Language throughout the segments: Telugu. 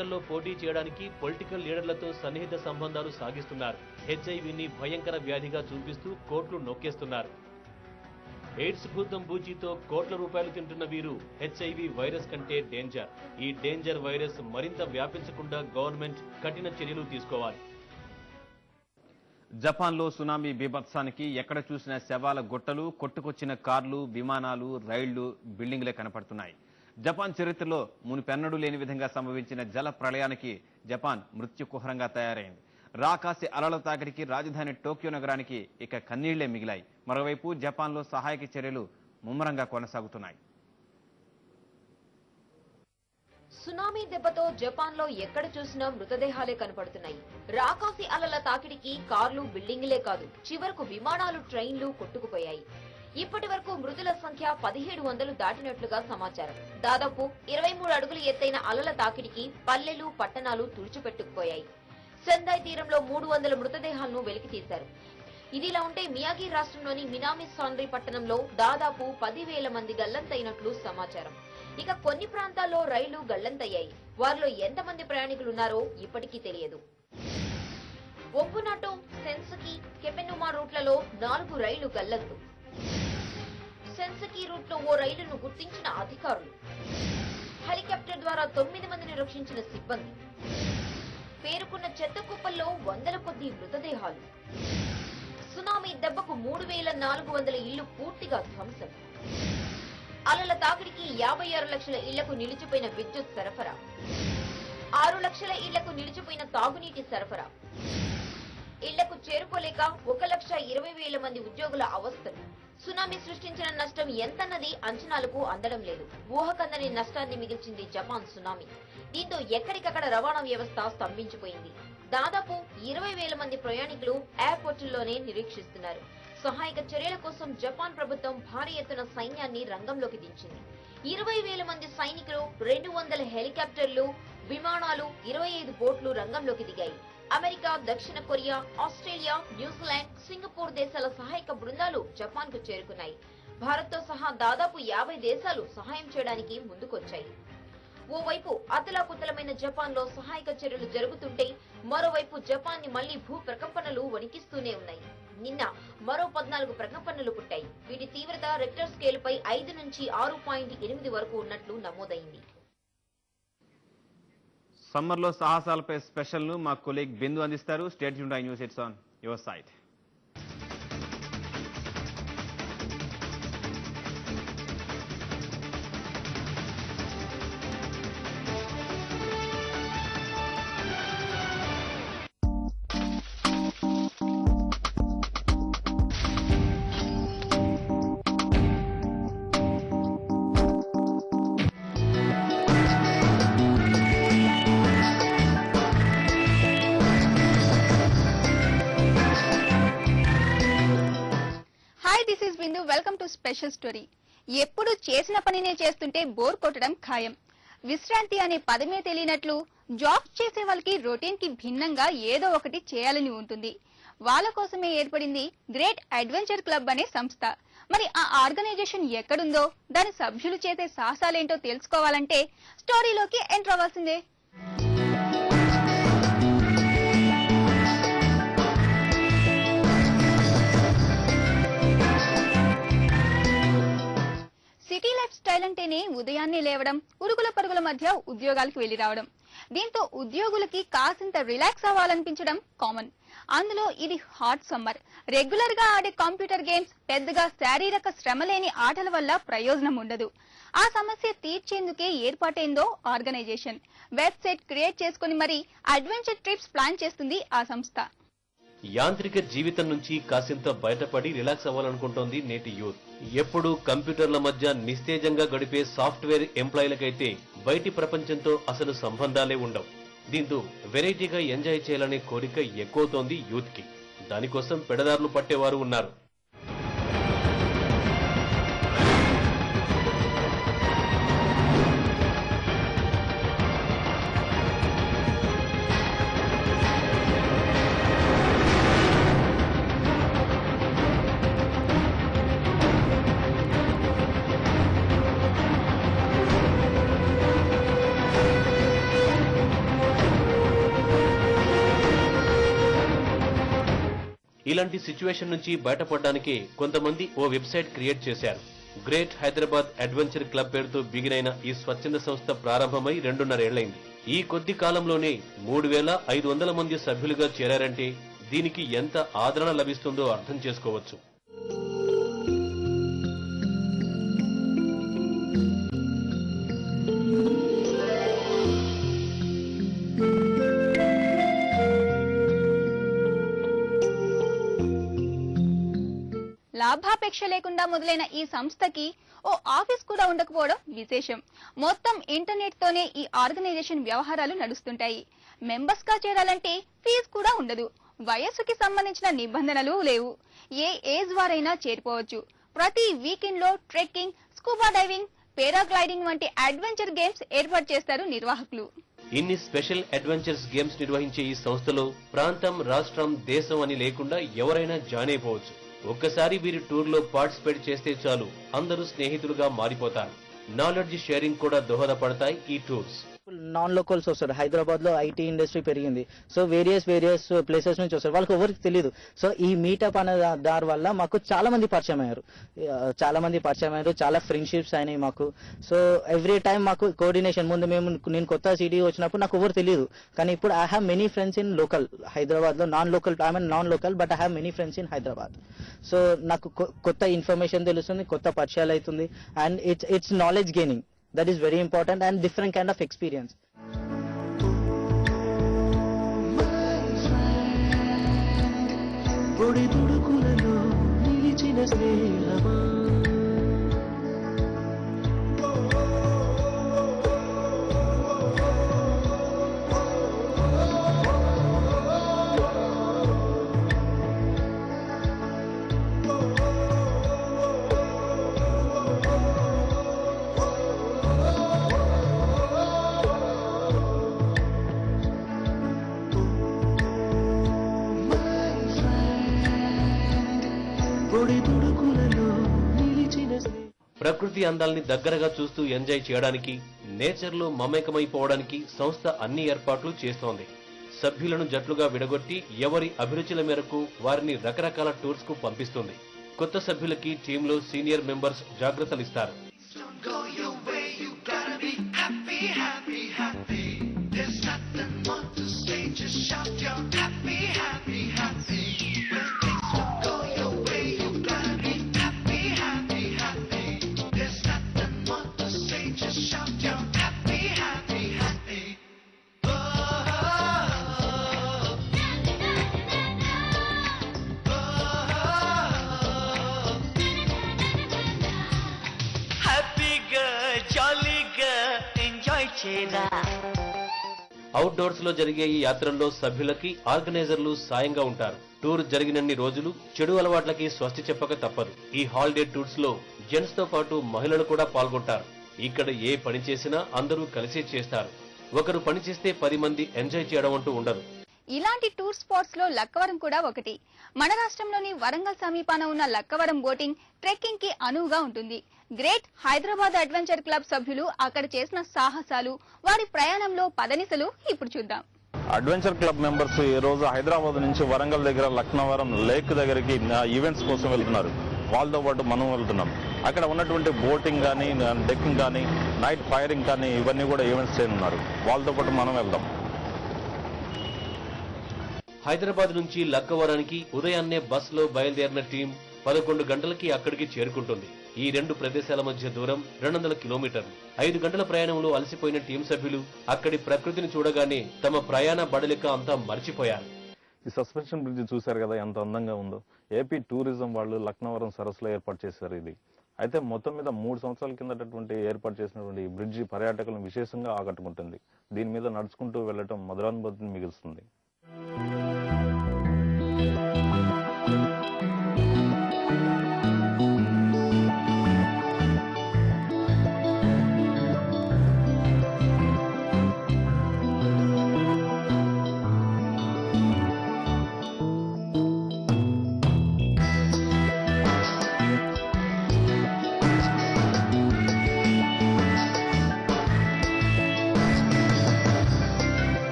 ఎన్నికల్లో పోటీ చేయడానికి పొలిటికల్ లీడర్లతో సన్నిహిత సంబంధాలు సాగిస్తున్నారు. హెచ్ఐవిని భయంకర వ్యాధిగా చూపిస్తూ కోట్లు నొక్కేస్తున్నారు. ఎయిడ్స్ భూతం బూచీతో కోట్ల రూపాయలు తింటున్న వీరు హెచ్ఐవి వైరస్ కంటే డేంజర్. ఈ డేంజర్ వైరస్ మరింత వ్యాపించకుండా గవర్నమెంట్ కఠిన చర్యలు తీసుకోవాలి. జపాన్లో సునామీ బీభత్సానికి ఎక్కడ చూసిన శవాల గుట్టలు, కొట్టుకొచ్చిన కార్లు, విమానాలు, రైళ్లు, బిల్డింగ్లే కనపడుతున్నాయి. జపాన్ చరిత్రలో మునిపెన్నడూ లేని విధంగా సంభవించిన జల ప్రళయానికి జపాన్ మృత్యుకుహరంగా తయారైంది. రాకాసి అలల తాకిడికి రాజధాని టోక్యో నగరానికి ఇక కన్నీళ్లే మిగిలాయి. మరోవైపు జపాన్లో సహాయక చర్యలు ముమ్మరంగా కొనసాగుతున్నాయి. సునామీ దెబ్బతో జపాన్లో ఎక్కడ చూసినా మృతదేహాలే కనపడుతున్నాయి. రాకాసి అలల తాకిడికి కార్లు, బిల్డింగులే కాదు, చివరకు విమానాలు, ట్రైన్లు కొట్టుకుపోయాయి. ఇప్పటి వరకు మృతుల సంఖ్య 1700 దాటినట్లుగా సమాచారం. దాదాపు 23 అడుగులు ఎత్తైన అలల తాకిడికి పల్లెలు, పట్టణాలు తుడిచిపెట్టుకుపోయాయి. సెందాయ్ తీరంలో 300 మృతదేహాలను వెలికితీశారు. ఇదిలా ఉంటే మియాగి రాష్ట్రంలోని మినామి సాన్రి పట్టణంలో దాదాపు 10,000 మంది గల్లంతైనట్లు సమాచారం. ఇక కొన్ని ప్రాంతాల్లో రైళ్లు గల్లంతయ్యాయి. వారిలో ఎంతమంది ప్రయాణికులున్నారో ఇప్పటికీ తెలియదు. ఒంపునాటో, సెన్సకి, కెపెనుమా రూట్లలో 4 రైళ్లు గల్లంతు. సెన్సకి రూట్ లో ఓ రైలును గుర్తించిన అధికారులు. హెలికాప్టర్ ద్వారా 9 మందిని రక్షించిన సిబ్బంది. పేరుకున్న చెత్త కుప్పల్లో వందల కొద్దీ మృతదేహాలు. సునామీ దెబ్బకు 3,400 ఇళ్లు పూర్తిగా ధ్వంసం. అలల తాకిడికి 56 లక్షల ఇళ్లకు నిలిచిపోయిన విద్యుత్ సరఫరా. 6 లక్షల ఇళ్లకు నిలిచిపోయిన తాగునీటి సరఫరా. ఇళ్లకు చేరుకోలేక 1,20,000 మంది ఉద్యోగుల అవస్థలు. సునామీ సృష్టించిన నష్టం ఎంతన్నది అంచనాలకు అందడం లేదు. ఊహకందని నష్టాన్ని మిగిల్చింది జపాన్ సునామీ. దీంతో ఎక్కడికక్కడ రవాణా వ్యవస్థ స్తంభించిపోయింది. దాదాపు 20,000 మంది ప్రయాణికులు ఎయిర్పోర్టుల్లోనే నిరీక్షిస్తున్నారు. సహాయక చర్యల కోసం జపాన్ ప్రభుత్వం భారీ ఎత్తున సైన్యాన్ని రంగంలోకి దించింది. 20,000 మంది సైనికులు, 200 హెలికాప్టర్లు, విమానాలు, 25 బోట్లు రంగంలోకి దిగాయి. అమెరికా, దక్షిణ కొరియా, ఆస్ట్రేలియా, న్యూజిలాండ్, సింగపూర్ దేశాల సహాయక బృందాలు జపాన్ కు చేరుకున్నాయి. భారత్ తో సహా దాదాపు 50 దేశాలు సహాయం చేయడానికి ముందుకొచ్చాయి. ఓవైపు అతలాకుతలమైన జపాన్ లో సహాయక చర్యలు జరుగుతుంటే మరోవైపు జపాన్ ని మళ్లీ భూ ప్రకంపనలు వణికిస్తూనే ఉన్నాయి. నిన్న మరో 14 ప్రకంపనలు పుట్టాయి. వీటి తీవ్రత రెక్టర్ స్కేల్ పై 5 నుంచి 6.8 వరకు ఉన్నట్లు నమోదైంది. సమ్మర్లో సాహసాలపై స్పెషల్ ను మా కొలీగ్ బిందు అందిస్తారు. Stay tuned I news, it's on your side. Welcome to special story. ఎప్పుడు చేసిన పనినే చేస్తుంటే బోర్ కొట్టడం ఖాయం. విశ్రాంతి అనే పదమే తెలియనట్లు జాబ్ చేసే వాళ్ళకి రొటీన్ కి భిన్నంగా ఏదో ఒకటి చేయాలని ఉంటుంది. వాళ్ళ కోసమే ఏర్పడింది గ్రేట్ అడ్వెంచర్ క్లబ్ అనే సంస్థ. మరి ఆ ఆర్గనైజేషన్ ఎక్కడుందో, దాని సభ్యులు చేసే సాహసాలేంటో తెలుసుకోవాలంటే స్టోరీలోకి ఎంటర్ అవ్వాల్సిందే. సిటీ లైఫ్ స్టైల్ అంటేనే ఉదయాన్నే లేవడం, ఉరుగుల పరుగుల మధ్య ఉద్యోగాలకు వెళ్లి రావడం. దీంతో ఉద్యోగులకి కాసింత రిలాక్స్ అవ్వాలనిపించడం కామన్. అందులో ఇది హాట్ సమ్మర్. రెగ్యులర్ గా ఆడే కంప్యూటర్ గేమ్స్, పెద్దగా శారీరక శ్రమ లేని ఆటల వల్ల ప్రయోజనం ఉండదు. ఆ సమస్య తీర్చేందుకే ఏర్పాటైందో ఆర్గనైజేషన్. వెబ్సైట్ క్రియేట్ చేసుకుని మరి అడ్వెంచర్ ట్రిప్స్ ప్లాన్ చేస్తుంది ఆ సంస్థ. యాంత్రిక జీవితం నుంచి కాసింత బయటపడి రిలాక్స్ అవ్వాలనుకుంటోంది నేటి యూత్. ఎప్పుడూ కంప్యూటర్ల మధ్య నిస్తేజంగా గడిపే సాఫ్ట్వేర్ ఎంప్లాయీలకైతే బయటి ప్రపంచంతో అసలు సంబంధాలే ఉండవు. దీంతో వెరైటీగా ఎంజాయ్ చేయాలనే కోరిక ఎక్కువతోంది యూత్ కి. దానికోసం పెడదారులు పట్టేవారు ఉన్నారు. ఇలాంటి సిచ్యువేషన్ నుంచి బయటపడడానికి కొంతమంది ఓ వెబ్సైట్ క్రియేట్ చేశారు. గ్రేట్ హైదరాబాద్ అడ్వెంచర్ క్లబ్ పేరుతో బిగినైన ఈ స్వచ్ఛంద సంస్థ ప్రారంభమై 2.5 ఏళ్లైంది. ఈ కొద్ది కాలంలోనే 3,500 మంది సభ్యులుగా చేరారంటే దీనికి ఎంత ఆదరణ లభిస్తుందో అర్థం చేసుకోవచ్చు. లాభాపేక్ష లేకుండా మొదలైన ఈ సంస్థకి ఓ ఆఫీస్ కూడా ఉండకపోవడం విశేషం. మొత్తం ఇంటర్నెట్ తోనే ఈ ఆర్గనైజేషన్ వ్యవహారాలు నడుస్తుంటాయి. మెంబర్స్ గా చేరాలంటే ఫీజు కూడా ఉండదు. వయస్సుకి సంబంధించిన నిబంధనలు లేవు. ఏ ఏజ్ వారైనా చేరిపోవచ్చు. ప్రతి వీకెండ్ లో ట్రెక్కింగ్, స్కూబా డైవింగ్, పారాగ్లైడింగ్ వంటి అడ్వెంచర్ గేమ్స్ ఏర్పాటు చేస్తారు నిర్వాహకులు. ఇన్ని స్పెషల్ అడ్వెంచర్స్ గేమ్స్ నిర్వహించే ఈ సంస్థలో ప్రాంతం, రాష్ట్రం, దేశం అని లేకుండా ఎవరైనా జాయిన్ అయిపోవచ్చు. ఒక్కసారి వీరి టూర్ లో పార్టిసిపేట్ చేస్తే చాలు అందరూ స్నేహితులుగా మారిపోతారు. నాలెడ్జ్ షేరింగ్ కూడా దోహదపడతాయి ఈ టూర్స్. నాన్ లోకల్స్ వస్తారు. హైదరాబాద్ లో ఐటీ ఇండస్ట్రీ పెరిగింది. సో వేరియస్ ప్లేసెస్ నుంచి వస్తారు. వాళ్ళకి ఎవరికి తెలియదు. సో ఈ మీటప్ అనే దారి వల్ల మాకు చాలా మంది పరిచయం అయ్యారు. చాలా ఫ్రెండ్షిప్స్ అయినాయి మాకు. సో ఎవ్రీ టైం మాకు కోఆర్డినేషన్. ముందు నేను కొత్త సిటీ వచ్చినప్పుడు నాకు ఎవరు తెలియదు. కానీ ఇప్పుడు I have many friends in local. Hyderabad లో non local but I have many friends in Hyderabad. So నాకు కొత్త ఇన్ఫర్మేషన్ తెలుస్తుంది, కొత్త పరిచయాలు అవుతుంది. And it's knowledge gaining. That is very important and different kind of experience. ప్రకృతి అందాల్ని దగ్గరగా చూస్తూ ఎంజాయ్ చేయడానికి, నేచర్ లో మమేకమైపోవడానికి సంస్థ అన్ని ఏర్పాట్లు చేస్తోంది. సభ్యులను జట్లుగా విడగొట్టి ఎవరి అభిరుచుల మేరకు వారిని రకరకాల టూర్స్ కు పంపిస్తుంది. కొత్త సభ్యులకి టీంలో సీనియర్ మెంబర్స్ జాగ్రత్తలిస్తారు. అవుట్డోర్స్ లో జరిగే ఈ యాత్రల్లో సభ్యులకి ఆర్గనైజర్లు సాయంగా ఉంటారు. టూర్ జరిగినన్ని రోజులు చెడు అలవాట్లకి స్వస్తి చెప్పక తప్పదు. ఈ హాలిడే టూర్స్ లో జెంట్స్ తో పాటు మహిళలు కూడా పాల్గొంటారు. ఇక్కడ ఏ పని చేసినా అందరూ కలిసి చేస్తారు. ఒకరు పని చేస్తే 10 మంది ఎంజాయ్ చేయడం అంటూ ఉండదు. ఇలాంటి టూర్ స్పాట్స్ లో లక్కవరం కూడా ఒకటి. మన రాష్ట్రంలోని వరంగల్ సమీపాన ఉన్న లక్కవరం బోటింగ్, ట్రెక్కింగ్ కి అనువుగా ఉంటుంది. గ్రేట్ హైదరాబాద్ అడ్వెంచర్ క్లబ్ సభ్యులు అక్కడ చేసిన సాహసాలు, వారి ప్రయాణంలో పదనిసలు ఇప్పుడు చూద్దాం. అడ్వెంచర్ క్లబ్ మెంబర్స్ ఈ రోజు హైదరాబాద్ నుంచి వరంగల్ దగ్గర లక్నవరం లేక్ దగ్గరికి ఈవెంట్స్ కోసం వెళ్తున్నారు. వాళ్ళతో పాటు మనం వెళ్తున్నాం. అక్కడ ఉన్నటువంటి బోటింగ్ కానీ, డెక్కింగ్ కానీ, నైట్ ఫైరింగ్ కానీ ఇవన్నీ కూడా ఈవెంట్స్ చేయనున్నారు. వాళ్ళతో పాటు మనం వెళ్దాం. హైదరాబాద్ నుంచి లక్కవరానికి ఉదయాన్నే బస్సులో బయలుదేరిన టీం 11 గంటలకి అక్కడికి చేరుకుంటుంది. ఈ రెండు ప్రదేశాల మధ్య దూరం 200 కిలోమీటర్లు. 5 గంటల ప్రయాణంలో అలసిపోయిన టీం సభ్యులు అక్కడి ప్రకృతిని చూడగానే తమ ప్రయాణ బడలిక అంతా మర్చిపోయారు. ఈ సస్పెన్షన్ బ్రిడ్జ్ చూశారు కదా ఎంత అందంగా ఉందో. ఏపీ టూరిజం వాళ్ళు లక్నవరం సరస్సులో ఏర్పాటు చేశారు ఇది. అయితే మొత్తం మీద 3 సంవత్సరాల కిందటువంటి ఏర్పాటు చేసినటువంటి ఈ బ్రిడ్జి పర్యాటకులను విశేషంగా ఆకట్టుకుంటుంది. దీని మీద నడుచుకుంటూ వెళ్లడం మధురానుభూతిని మిగులుస్తుంది.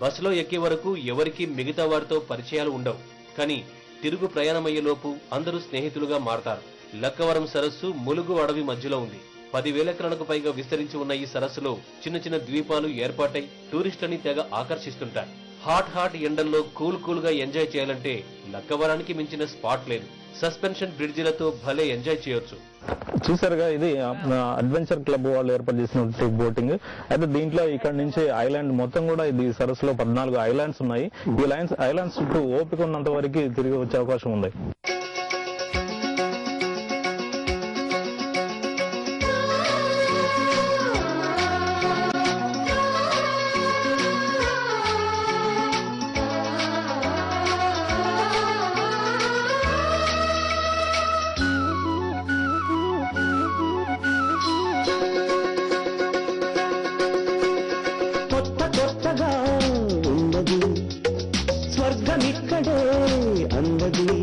బస్సులో ఎక్కే వరకు ఎవరికీ మిగతా వారితో పరిచయాలు ఉండవు. కానీ తిరుగు ప్రయాణమయ్యేలోపు అందరూ స్నేహితులుగా మారతారు. లక్కవరం సరస్సు ములుగు అడవి మధ్యలో ఉంది. 10,000 ఎకరాలకు పైగా విస్తరించి ఉన్న ఈ సరస్సులో చిన్న చిన్న ద్వీపాలు ఏర్పాటై టూరిస్టులని తెగ ఆకర్షిస్తుంటారు. హాట్ ఎండల్లో కూల్ గా ఎంజాయ్ చేయాలంటే లక్కవరానికి మించిన స్పాట్ లేదు. సస్పెన్షన్ బ్రిడ్జిలతో భలే ఎంజాయ్ చేయొచ్చు. చూసారుగా, ఇది అడ్వెంచర్ క్లబ్ వాళ్ళు ఏర్పాటు చేసిన బోటింగ్. అయితే దీంట్లో ఇక్కడ నుంచి ఐలాండ్ మొత్తం కూడా ఇది సరస్సులో 14 ఐలాండ్స్ ఉన్నాయి. ఈ ఐలాండ్స్ చుట్టూ ఓపిక ఉన్నంత వరకు తిరిగి వచ్చే అవకాశం ఉంది. కొత్తగా ఉన్నది స్వర్గమిక్కడే అందది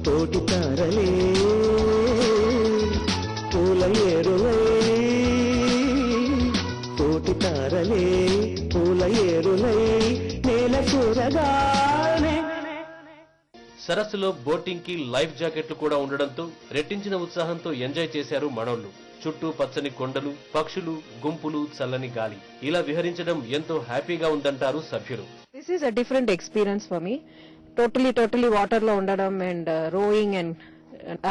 కోటి తారలే పూల ఏరులై కోటి తారలే పూల ఏరులై నేల కూరగానే. సరస్సులో బోటింగ్ కి లైఫ్ జాకెట్లు కూడా ఉండడంతో రెట్టించిన ఉత్సాహంతో ఎంజాయ్ చేశారు మనోళ్లు. చుట్టూ పచ్చని కొండలు, పక్షులు, గుంపులు, చల్లని గాలి, ఇలా విహరించడం ఎంతో హ్యాపీగా ఉందంటారు సభ్యులు. This is a different experience for me. Totally water lo undadam and rowing and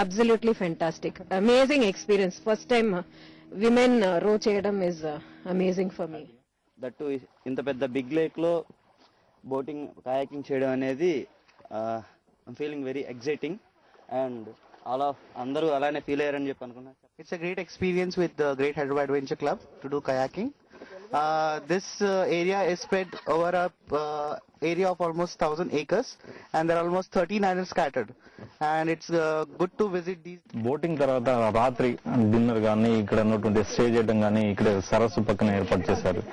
absolutely fantastic. Amazing experience. First time women row cheyadam is amazing for me. That ఇంత పెద్ద బిగ్ లేక్ లో బోటింగ్ కయాకింగ్ చేయడం అనేది I'm feeling very exciting and అందరూ అలానే ఫీల్ అయ్యారని చెప్పి అనుకున్నా. It's a great experience with the Great Hyderabad Adventure Club to do kayaking. This area is spread over a area of almost 1,000 acres and there are almost 13 islands scattered and it's good to visit these. Boating తర్వాత రాత్రి డిన్నర్ గానీ ఇక్కడ ఉన్నటువంటి స్టే చేయడం గానీ ఇక్కడ సరస్సు పక్కన ఏర్పాటు చేశారు.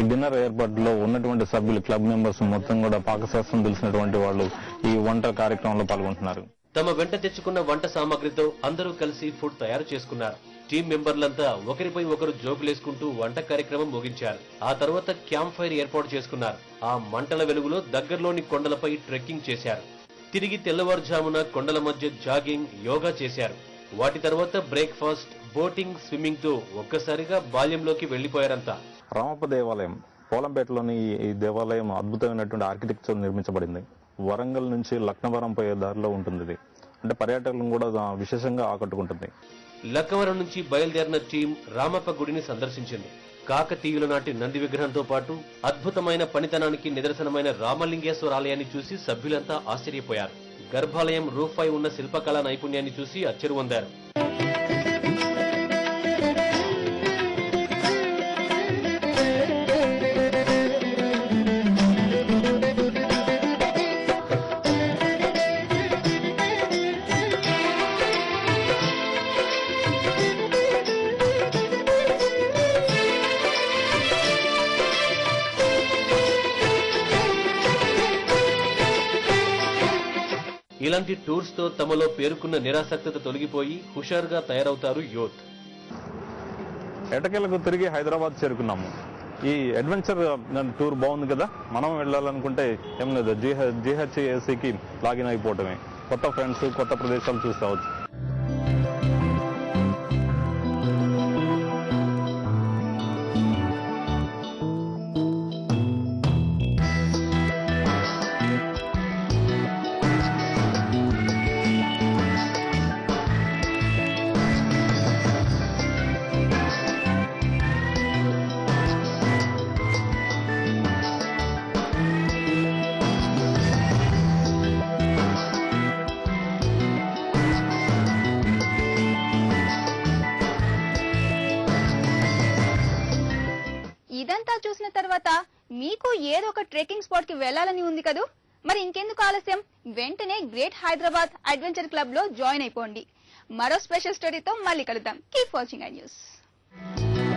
ఈ డిన్నర్ ఏర్పాటులో ఉన్నటువంటి సభ్యులు, క్లబ్ మెంబర్స్ మొత్తం కూడా పాకశాస్త్రం తెలిసినటువంటి వాళ్ళు ఈ వంట కార్యక్రమంలో పాల్గొంటున్నారు. తమ వెంట తెచ్చుకున్న వంట సామాగ్రితో అందరూ కలిసి ఫుడ్ తయారు చేసుకున్నారు. టీం మెంబర్లంతా ఒకరిపై ఒకరు జోకులేసుకుంటూ వంట కార్యక్రమం ముగించారు. ఆ తర్వాత క్యాంప్ ఫైర్ ఏర్పాటు చేసుకున్నారు. ఆ మంటల వెలుగులో దగ్గరలోని కొండలపై ట్రెక్కింగ్ చేశారు. తిరిగి తెల్లవారుజామున కొండల మధ్య జాగింగ్, యోగా చేశారు. వాటి తర్వాత బ్రేక్ఫాస్ట్, బోటింగ్, స్విమ్మింగ్ తో ఒక్కసారిగా బాల్యంలోకి వెళ్లిపోయారంతా. రామప్ప దేవాలయం పోలంపేటలోని ఈ దేవాలయం అద్భుతమైనటువంటి ఆర్కిటెక్చర్ నిర్మించబడింది. వరంగల్ నుంచి లక్నవరం పోయే దారిలో ఉంటుంది ఇది. అంటే పర్యాటకులను కూడా విశేషంగా ఆకట్టుకుంటుంది. లక్కవరం నుంచి బయలుదేరిన టీం రామప్ప గుడిని సందర్శించింది. కాకతీయుల నాటి నంది విగ్రహంతో పాటు అద్భుతమైన పనితనానికి నిదర్శనమైన రామలింగేశ్వర ఆలయాన్ని చూసి సభ్యులంతా ఆశ్చర్యపోయారు. గర్భాలయం రూఫ్పై ఉన్న శిల్పకళా నైపుణ్యాన్ని చూసి అచ్చెరువొందారు. ఇలాంటి టూర్స్ తో తమలో పేరుకున్న నిరాసక్తత తొలగిపోయి హుషారుగా తయారవుతారు యూత్. ఎటకెలకు తిరిగి హైదరాబాద్ చేరుకున్నాము. ఈ అడ్వెంచర్ టూర్ బాగుంది కదా, మనం వెళ్ళాలనుకుంటే ఏం లేదు, GHACకి లాగిన్ అయిపోవటమే. కొత్త ఫ్రెండ్స్, కొత్త ప్రదేశాలు చూసి రావచ్చు. ఇదంతా చూసిన తర్వాత మీకు ఏదో ఒక ట్రెక్కింగ్ స్పాట్ కి వెళ్లాలని ఉంది కదూ? మరి ఇంకెందుకు ఆలస్యం, వెంటనే గ్రేట్ హైదరాబాద్ అడ్వెంచర్ క్లబ్ లో జాయిన్ అయిపోండి. మరో స్పెషల్ స్టోరీతో మళ్ళీ కలుద్దాం. Keep watching I news.